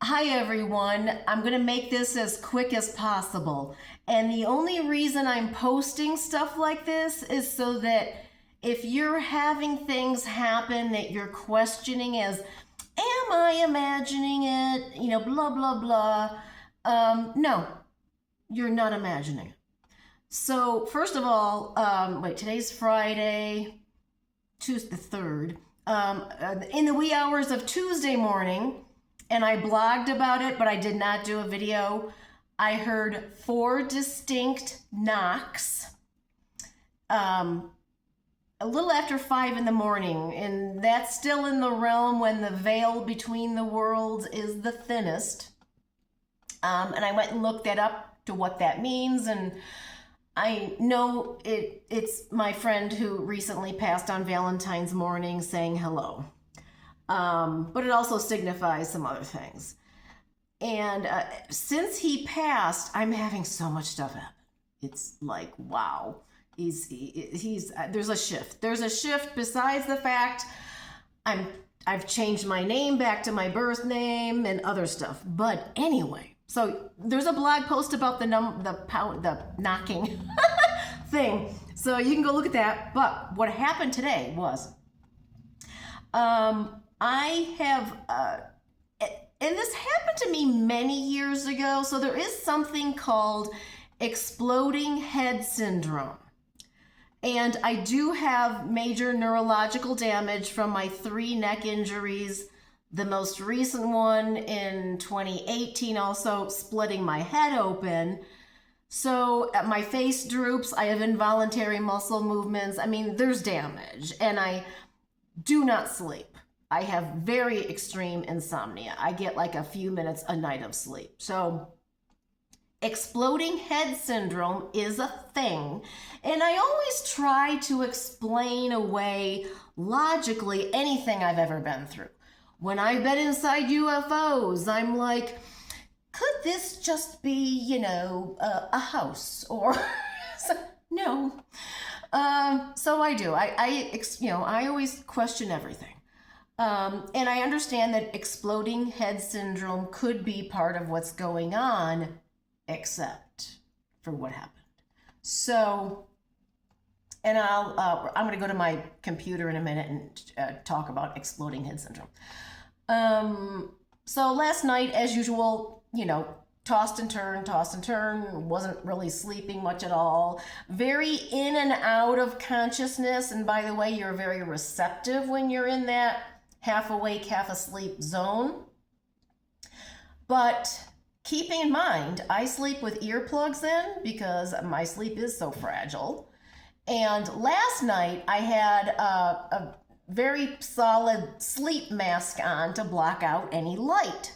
Hi everyone, I'm going to make this as quick as possible. And the only reason I'm posting stuff like this is so that if you're having things happen that you're questioning as, am I imagining it? Blah, blah, blah. No, you're not imagining it. So, first of all, today's Friday, Tuesday the 3rd. In the wee hours of Tuesday morning, and I blogged about it, but I did not do a video. I heard 4 distinct knocks a little after 5 in the morning, and that's still in the realm when the veil between the worlds is the thinnest. And I went and looked that up to what that means, and I know it's my friend who recently passed on Valentine's morning saying hello. But it also signifies some other things. And since he passed, I'm having so much stuff happen. It's like, wow. There's a shift. There's a shift besides the fact I've changed my name back to my birth name and other stuff. But anyway, so there's a blog post about the knocking thing. So you can go look at that. But what happened today was I have, and this happened to me many years ago. So there is something called exploding head syndrome. And I do have major neurological damage from my 3 neck injuries. The most recent one in 2018, also splitting my head open. So my face droops. I have involuntary muscle movements. I mean, there's damage. And I do not sleep. I have very extreme insomnia. I get like a few minutes a night of sleep. So exploding head syndrome is a thing. And I always try to explain away logically anything I've ever been through. When I've been inside UFOs, I'm like, could this just be, a house? Or, no. So I do. I always question everything. And I understand that exploding head syndrome could be part of what's going on, except for what happened. So, and I'm going to go to my computer in a minute and talk about exploding head syndrome. So last night, as usual, tossed and turned, wasn't really sleeping much at all. Very in and out of consciousness. And by the way, you're very receptive when you're in that half awake, half asleep zone. But keeping in mind, I sleep with earplugs in because my sleep is so fragile. And last night I had a very solid sleep mask on to block out any light,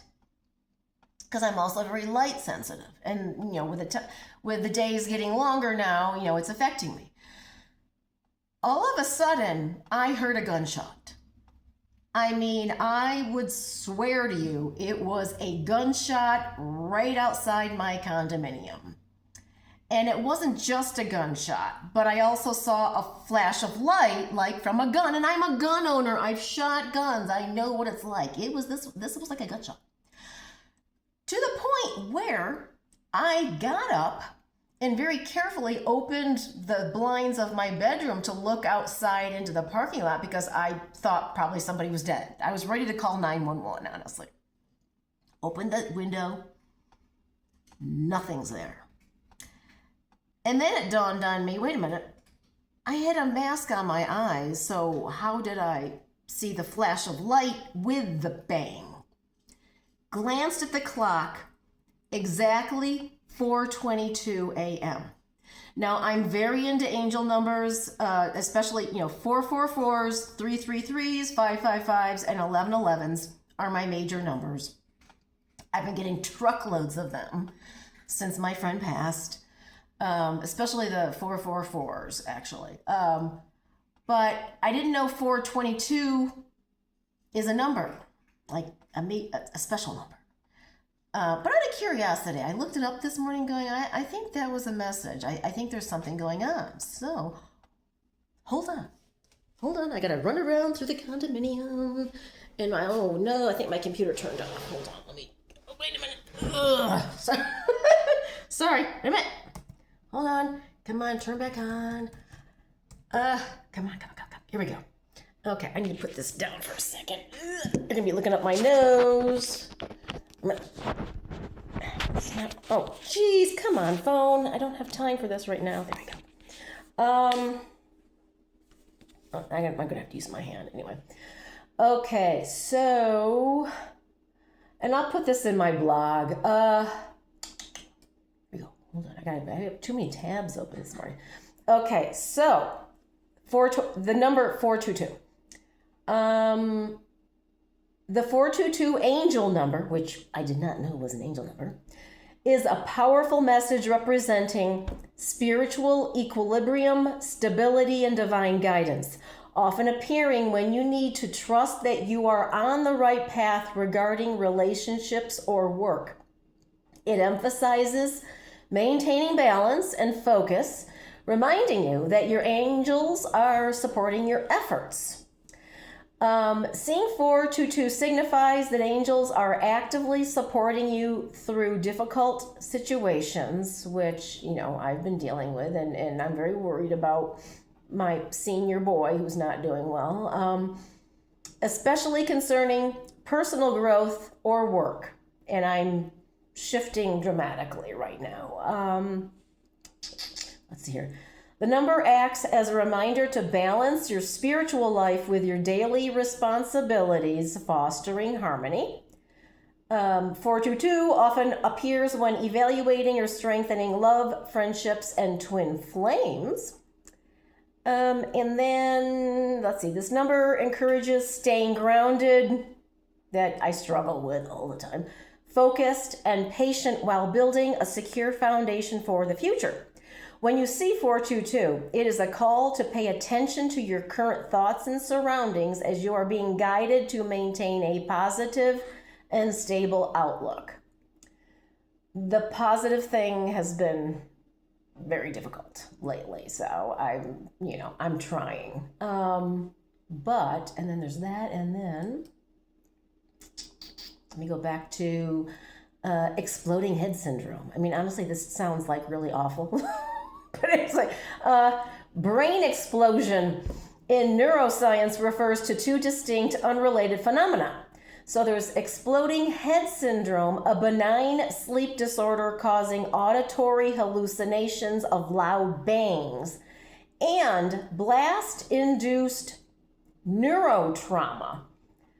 because I'm also very light sensitive. And, with the days getting longer now, it's affecting me. All of a sudden, I heard a gunshot. I mean, I would swear to you, it was a gunshot right outside my condominium. And it wasn't just a gunshot, but I also saw a flash of light, like from a gun. And I'm a gun owner. I've shot guns. I know what it's like. This was like a gunshot. To the point where I got up and very carefully opened the blinds of my bedroom to look outside into the parking lot, because I thought probably somebody was dead. I was ready to call 911, honestly. Opened the window. Nothing's there. And then it dawned on me, wait a minute, I had a mask on my eyes, so how did I see the flash of light with the bang? Glanced at the clock, exactly 4:22 a.m. Now, I'm very into angel numbers, especially, 444s, 333s, 555s, and 1111s are my major numbers. I've been getting truckloads of them since my friend passed. Especially the 444s, actually. But I didn't know 422 is a number, like a special number. But out of curiosity, I looked it up this morning going, I think that was a message. I think there's something going on. So, hold on. I gotta run around through the condominium. And oh no, I think my computer turned off. Hold on, let me Ugh. Sorry, wait a minute. Hold on. Come on, turn back on. Come on. Here we go. Okay, I need to put this down for a second. I'm gonna be looking up my nose. Oh, geez, come on, phone. I don't have time for this right now. There we go. I'm gonna have to use my hand anyway. Okay, so, and I'll put this in my blog. Here we go. Hold on, I have too many tabs open this morning. Okay, so the number 422. The 422 angel number, which I did not know was an angel number, is a powerful message representing spiritual equilibrium, stability, and divine guidance, often appearing when you need to trust that you are on the right path regarding relationships or work. It emphasizes maintaining balance and focus, reminding you that your angels are supporting your efforts. Seeing 422 signifies that angels are actively supporting you through difficult situations, which, I've been dealing with, and I'm very worried about my senior boy who's not doing well, especially concerning personal growth or work. And I'm shifting dramatically right now. Let's see here. The number acts as a reminder to balance your spiritual life with your daily responsibilities, fostering harmony. 422 often appears when evaluating or strengthening love, friendships, and twin flames. And then, let's see, this number encourages staying grounded, that I struggle with all the time, focused, and patient while building a secure foundation for the future. When you see 422, it is a call to pay attention to your current thoughts and surroundings as you are being guided to maintain a positive and stable outlook. The positive thing has been very difficult lately, so I'm trying. But, and then there's that, and then let me go back to exploding head syndrome. I mean, honestly, this sounds like really awful. But it's like brain explosion in neuroscience refers to two distinct, unrelated phenomena. So there's exploding head syndrome, a benign sleep disorder causing auditory hallucinations of loud bangs, and blast-induced neurotrauma,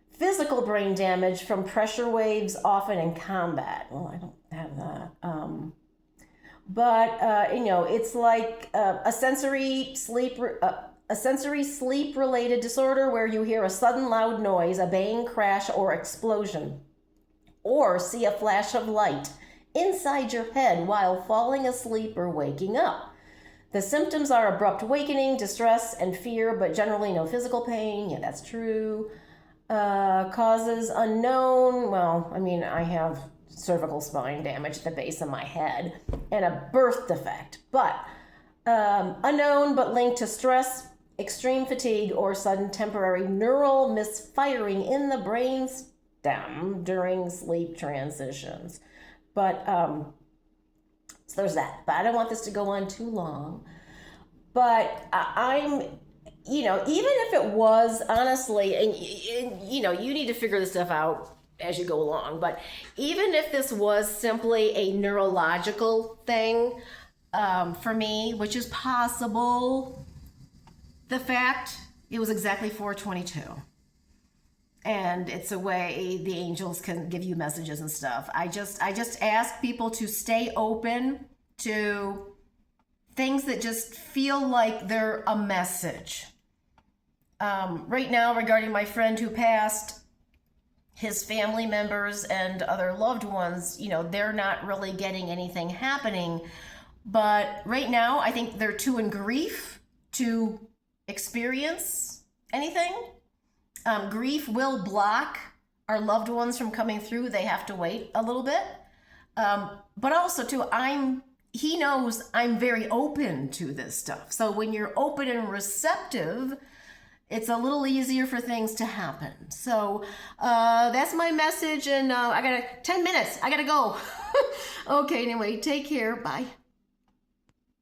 physical brain damage from pressure waves, often in combat. Well, I don't have that. But it's like a sensory sleep-related disorder where you hear a sudden loud noise, a bang, crash, or explosion, or see a flash of light inside your head while falling asleep or waking up. The symptoms are abrupt awakening, distress, and fear, but generally no physical pain. Yeah, that's true. Causes unknown. Well, I mean, I have cervical spine damage at the base of my head and a birth defect, but unknown but linked to stress, extreme fatigue, or sudden temporary neural misfiring in the brain stem during sleep transitions. But so there's that. But I don't want this to go on too long. But I'm, even if it was, honestly, and you need to figure this stuff out as you go along, but even if this was simply a neurological thing for me, which is possible, the fact it was exactly 422, and it's a way the angels can give you messages and stuff. I just ask people to stay open to things that just feel like they're a message. Right now, regarding my friend who passed, his family members and other loved ones, they're not really getting anything happening. But right now, I think they're too in grief to experience anything. Grief will block our loved ones from coming through. They have to wait a little bit. But also, too, he knows I'm very open to this stuff. So when you're open and receptive, it's a little easier for things to happen. So that's my message, and I got 10 minutes. I gotta go. Okay, anyway, take care. Bye.